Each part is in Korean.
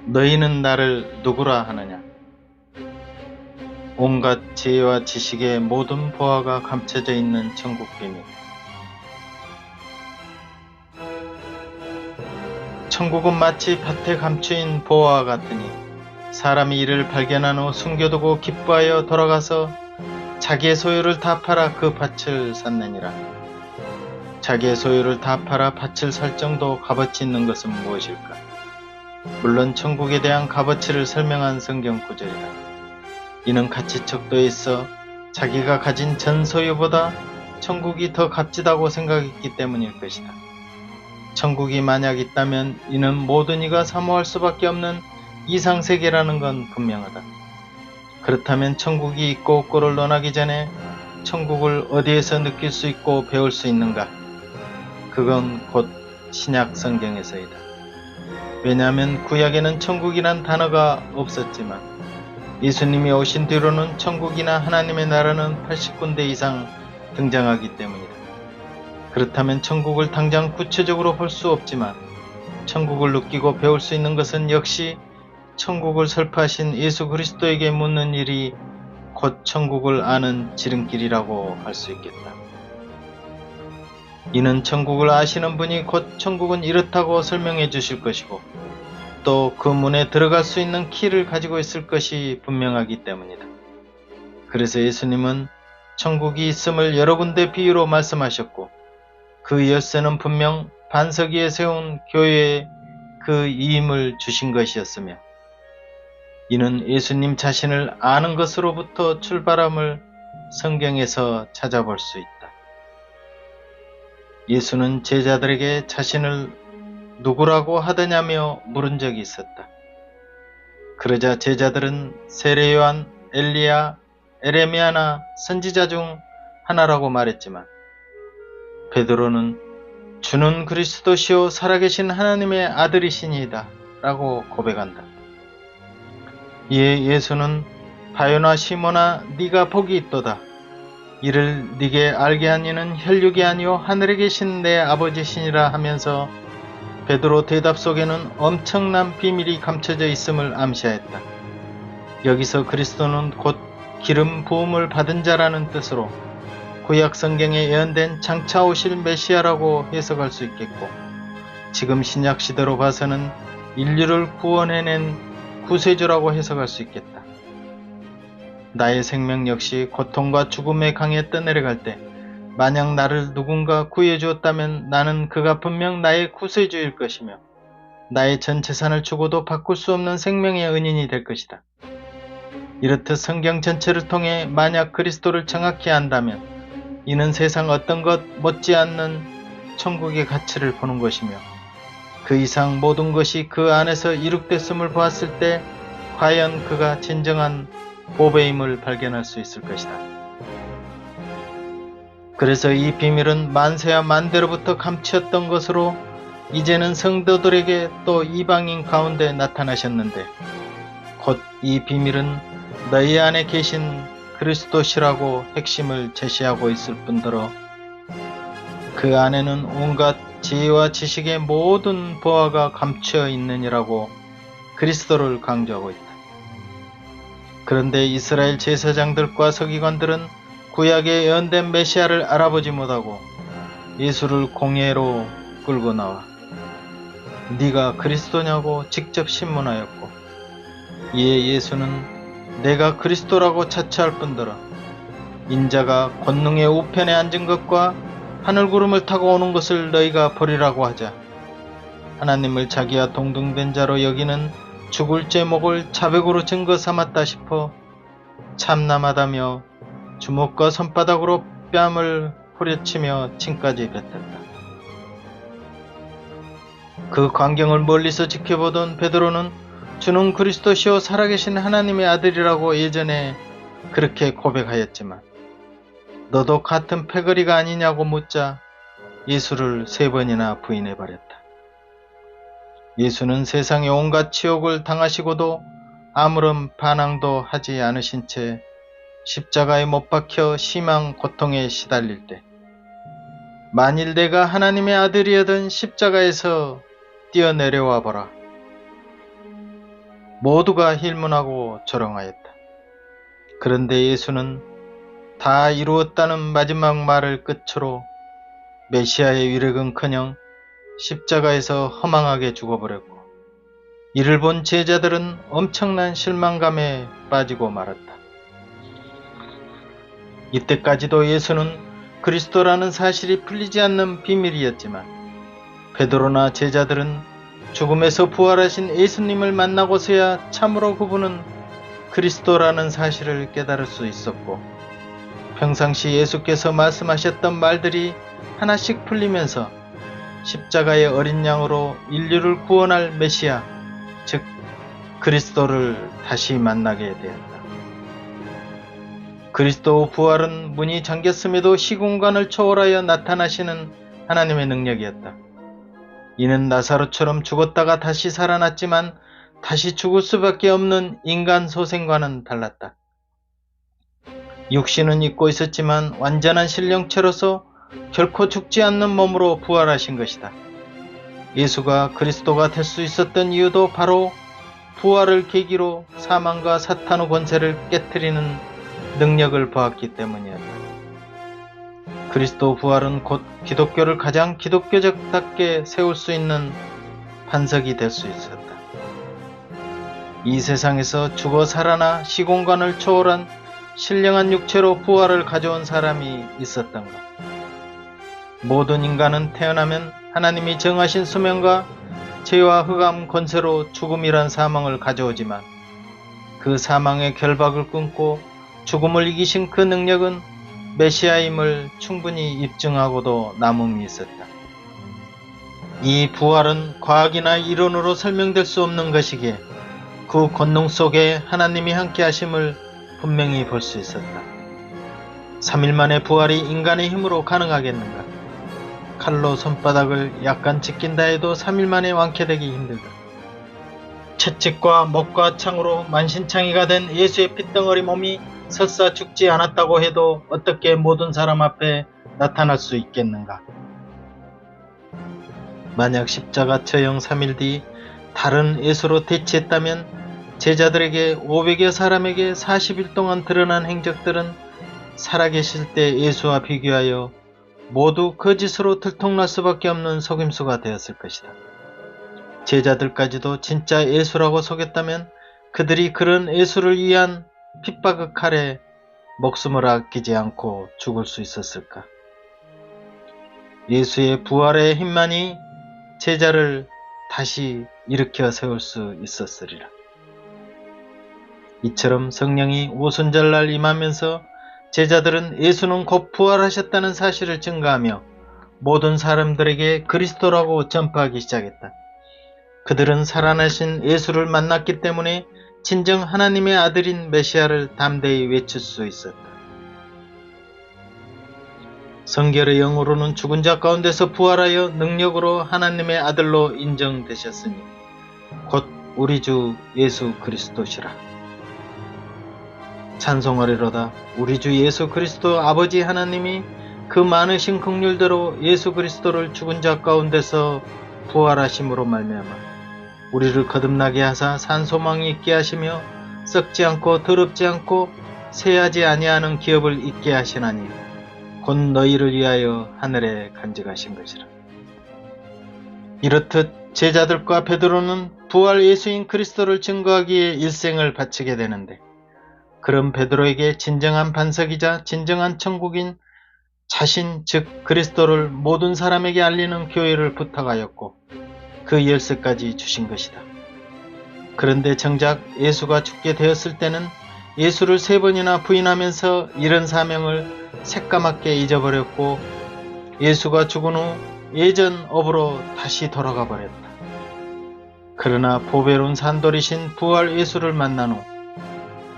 너희는 나를 누구라 하느냐? 온갖 지혜와 지식의 모든 보화가 감춰져 있는 천국 비밀. 천국은 마치 밭에 감추인 보화와 같으니 사람이 이를 발견한 후 숨겨두고 기뻐하여 돌아가서 자기의 소유를 다 팔아 그 밭을 샀느니라. 자기의 소유를 다 팔아 밭을 살 정도 값어치 있는 것은 무엇일까? 물론 천국에 대한 값어치를 설명한 성경 구절이다. 이는 가치척도에 있어 자기가 가진 전 소유보다 천국이 더 값지다고 생각했기 때문일 것이다. 천국이 만약 있다면 이는 모든 이가 사모할 수밖에 없는 이상세계라는 건 분명하다. 그렇다면 천국이 있고 없고를 논하기 전에 천국을 어디에서 느낄 수 있고 배울 수 있는가? 그건 곧 신약 성경에서이다. 왜냐하면 구약에는 천국이란 단어가 없었지만 예수님이 오신 뒤로는 천국이나 하나님의 나라는 80군데 이상 등장하기 때문이다. 그렇다면 천국을 당장 구체적으로 볼 수 없지만 천국을 느끼고 배울 수 있는 것은 역시 천국을 설파하신 예수 그리스도에게 묻는 일이 곧 천국을 아는 지름길이라고 할 수 있겠다. 이는 천국을 아시는 분이 곧 천국은 이렇다고 설명해 주실 것이고 또 그 문에 들어갈 수 있는 키를 가지고 있을 것이 분명하기 때문이다. 그래서 예수님은 천국이 있음을 여러 군데 비유로 말씀하셨고 그 열쇠는 분명 반석 위에 세운 교회에 그 이임을 주신 것이었으며 이는 예수님 자신을 아는 것으로부터 출발함을 성경에서 찾아볼 수 있다. 예수는 제자들에게 자신을 누구라고 하더냐며 물은 적이 있었다. 그러자 제자들은 세례 요한, 엘리야, 에레미야나 선지자 중 하나라고 말했지만 베드로는 주는 그리스도시요 살아계신 하나님의 아들이시니이다 라고 고백한다. 이에 예수는 바요나 시몬아 네가 복이 있도다. 이를 네게 알게 한 이는 혈육이 아니요 하늘에 계신 내 아버지시니라 하면서 베드로 대답 속에는 엄청난 비밀이 감춰져 있음을 암시하였다. 여기서 그리스도는 곧 기름 부음을 받은 자라는 뜻으로 구약 성경에 예언된 장차 오실 메시아라고 해석할 수 있겠고 지금 신약 시대로 봐서는 인류를 구원해낸 구세주라고 해석할 수 있겠다. 나의 생명 역시 고통과 죽음에 강에 떠내려갈 때 만약 나를 누군가 구해주었다면 나는 그가 분명 나의 구세주일 것이며 나의 전 재산을 주고도 바꿀 수 없는 생명의 은인이 될 것이다. 이렇듯 성경 전체를 통해 만약 그리스도를 정확히 안다면 이는 세상 어떤 것 못지않는 천국의 가치를 보는 것이며 그 이상 모든 것이 그 안에서 이룩됐음을 보았을 때 과연 그가 진정한 보배임을 발견할 수 있을 것이다. 그래서 이 비밀은 만세와 만대로부터 감추었던 것으로 이제는 성도들에게 또 이방인 가운데 나타나셨는데 곧 이 비밀은 너희 안에 계신 그리스도시라고 핵심을 제시하고 있을 뿐더러 그 안에는 온갖 지혜와 지식의 모든 보화가 감추어 있느니라고 그리스도를 강조하고 있다. 그런데 이스라엘 제사장들과 서기관들은 구약에 예언된 메시아를 알아보지 못하고 예수를 공회로 끌고 나와 네가 그리스도냐고 직접 신문하였고 이에 예수는 내가 그리스도라고 자처할 뿐더러 인자가 권능의 우편에 앉은 것과 하늘구름을 타고 오는 것을 너희가 보리라고 하자 하나님을 자기와 동등된 자로 여기는 죽을 제목을 자백으로 증거 삼았다 싶어 참남하다며 주먹과 손바닥으로 뺨을 후려치며 침까지 뱉었다. 그 광경을 멀리서 지켜보던 베드로는 주는 그리스도시요 살아계신 하나님의 아들이라고 예전에 그렇게 고백하였지만 너도 같은 패거리가 아니냐고 묻자 예수를 3번이나 부인해버렸다. 예수는 세상의 온갖 치욕을 당하시고도 아무런 반항도 하지 않으신 채 십자가에 못 박혀 심한 고통에 시달릴 때 만일 내가 하나님의 아들이여든 십자가에서 뛰어내려와 보라. 모두가 힐문하고 조롱하였다. 그런데 예수는 다 이루었다는 마지막 말을 끝으로 메시아의 위력은커녕 십자가에서 허망하게 죽어버렸고, 이를 본 제자들은 엄청난 실망감에 빠지고 말았다. 이때까지도 예수는 그리스도라는 사실이 풀리지 않는 비밀이었지만, 베드로나 제자들은 죽음에서 부활하신 예수님을 만나고서야 참으로 그분은 그리스도라는 사실을 깨달을 수 있었고, 평상시 예수께서 말씀하셨던 말들이 하나씩 풀리면서 십자가의 어린 양으로 인류를 구원할 메시아, 즉 그리스도를 다시 만나게 되었다. 그리스도 부활은 문이 잠겼음에도 시공간을 초월하여 나타나시는 하나님의 능력이었다. 이는 나사로처럼 죽었다가 다시 살아났지만 다시 죽을 수밖에 없는 인간 소생과는 달랐다. 육신은 잊고 있었지만 완전한 신령체로서 결코 죽지 않는 몸으로 부활하신 것이다. 예수가 그리스도가 될 수 있었던 이유도 바로 부활을 계기로 사망과 사탄의 권세를 깨트리는 능력을 보았기 때문이었다. 그리스도 부활은 곧 기독교를 가장 기독교적답게 세울 수 있는 반석이 될 수 있었다. 이 세상에서 죽어 살아나 시공간을 초월한 신령한 육체로 부활을 가져온 사람이 있었던가? 모든 인간은 태어나면 하나님이 정하신 수명과 죄와 흑암 권세로 죽음이란 사망을 가져오지만, 그 사망의 결박을 끊고 죽음을 이기신 그 능력은 메시아임을 충분히 입증하고도 남음이 있었다. 이 부활은 과학이나 이론으로 설명될 수 없는 것이기에 그 권능 속에 하나님이 함께 하심을 분명히 볼 수 있었다. 3일 만에 부활이 인간의 힘으로 가능하겠는가? 칼로 손바닥을 약간 찢긴다 해도 3일 만에 완쾌되기 힘들다. 채찍과 목과 창으로 만신창이가 된 예수의 핏덩어리 몸이 설사 죽지 않았다고 해도 어떻게 모든 사람 앞에 나타날 수 있겠는가? 만약 십자가 처형 3일 뒤 다른 예수로 대치했다면 제자들에게 500여 사람에게 40일 동안 드러난 행적들은 살아계실 때 예수와 비교하여 모두 거짓으로 들통날 수밖에 없는 속임수가 되었을 것이다. 제자들까지도 진짜 예수라고 속였다면 그들이 그런 예수를 위한 핍박의 칼에 목숨을 아끼지 않고 죽을 수 있었을까? 예수의 부활의 힘만이 제자를 다시 일으켜 세울 수 있었으리라. 이처럼 성령이 오순절날 임하면서 제자들은 예수는 곧 부활하셨다는 사실을 증거하며 모든 사람들에게 그리스도라고 전파하기 시작했다. 그들은 살아나신 예수를 만났기 때문에 진정 하나님의 아들인 메시아를 담대히 외칠 수 있었다. 성결의 영으로는 죽은 자 가운데서 부활하여 능력으로 하나님의 아들로 인정되셨으니 곧 우리 주 예수 그리스도시라. 찬송하리로다. 우리 주 예수 그리스도 아버지 하나님이 그 많으신 긍휼대로 예수 그리스도를 죽은 자 가운데서 부활하심으로 말미암아 우리를 거듭나게 하사 산소망이 있게 하시며 썩지 않고 더럽지 않고 쇠하지 아니하는 기업을 있게 하시나니 곧 너희를 위하여 하늘에 간직하신 것이라. 이렇듯 제자들과 베드로는 부활 예수인 그리스도를 증거하기에 일생을 바치게 되는데, 그런 베드로에게 진정한 반석이자 진정한 천국인 자신 즉 그리스도를 모든 사람에게 알리는 교회를 부탁하였고 그 열쇠까지 주신 것이다. 그런데 정작 예수가 죽게 되었을 때는 예수를 3번이나 부인하면서 이런 사명을 새까맣게 잊어버렸고 예수가 죽은 후 예전 업으로 다시 돌아가 버렸다. 그러나 보배로운 산돌이신 부활 예수를 만난 후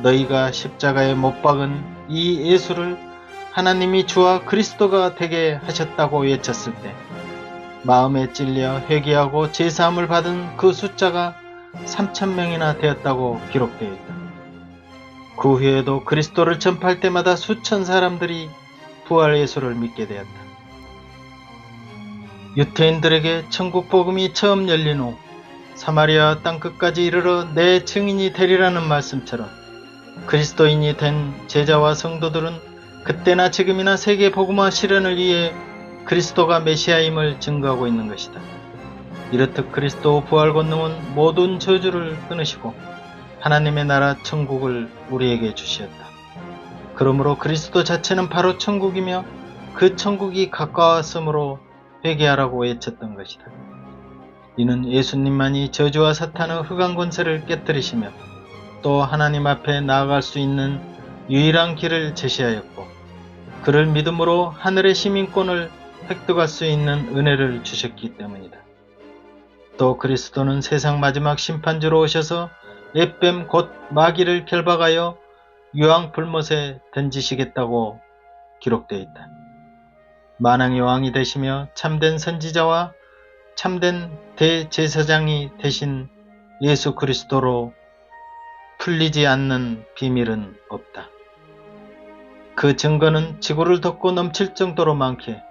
너희가 십자가에 못 박은 이 예수를 하나님이 주와 그리스도가 되게 하셨다고 외쳤을 때 마음에 찔려 회개하고 제사함을 받은 그 숫자가 3,000명이나 되었다고 기록되어 있다. 그 후에도 그리스도를 전파할 때마다 수천 사람들이 부활 예수를 믿게 되었다. 유태인들에게 천국 복음이 처음 열린 후 사마리아 땅끝까지 이르러 내 증인이 되리라는 말씀처럼 그리스도인이 된 제자와 성도들은 그때나 지금이나 세계 복음화 실현을 위해 그리스도가 메시아임을 증거하고 있는 것이다. 이렇듯 그리스도 부활 권능은 모든 저주를 끊으시고 하나님의 나라 천국을 우리에게 주시었다. 그러므로 그리스도 자체는 바로 천국이며 그 천국이 가까웠으므로 회개하라고 외쳤던 것이다. 이는 예수님만이 저주와 사탄의 흑암 권세를 깨뜨리시며 또 하나님 앞에 나아갈 수 있는 유일한 길을 제시하였고 그를 믿음으로 하늘의 시민권을 획득할 수 있는 은혜를 주셨기 때문이다. 또 그리스도는 세상 마지막 심판주로 오셔서 햇뱀 곧 마귀를 결박하여 유황 불못에 던지시겠다고 기록되어 있다. 만왕의 왕이 되시며 참된 선지자와 참된 대제사장이 되신 예수 그리스도로 풀리지 않는 비밀은 없다. 그 증거는 지구를 덮고 넘칠 정도로 많기에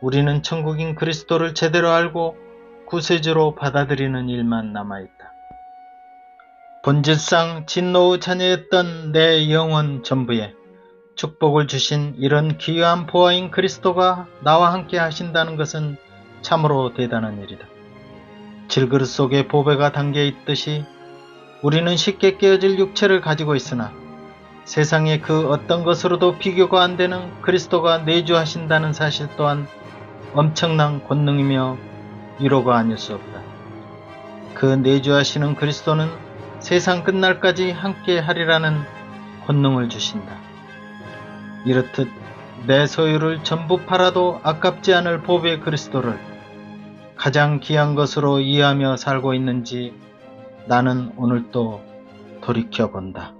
우리는 천국인 그리스도를 제대로 알고 구세주로 받아들이는 일만 남아있다. 본질상 진노의 자녀였던 내 영혼 전부에 축복을 주신 이런 귀한 보화인 그리스도가 나와 함께 하신다는 것은 참으로 대단한 일이다. 질그릇 속에 보배가 담겨 있듯이 우리는 쉽게 깨어질 육체를 가지고 있으나 세상의 그 어떤 것으로도 비교가 안 되는 그리스도가 내주하신다는 사실 또한 엄청난 권능이며 위로가 아닐 수 없다. 그 내주하시는 그리스도는 세상 끝날까지 함께 하리라는 권능을 주신다. 이렇듯 내 소유를 전부 팔아도 아깝지 않을 보배 그리스도를 가장 귀한 것으로 이해하며 살고 있는지 나는 오늘 또 돌이켜본다.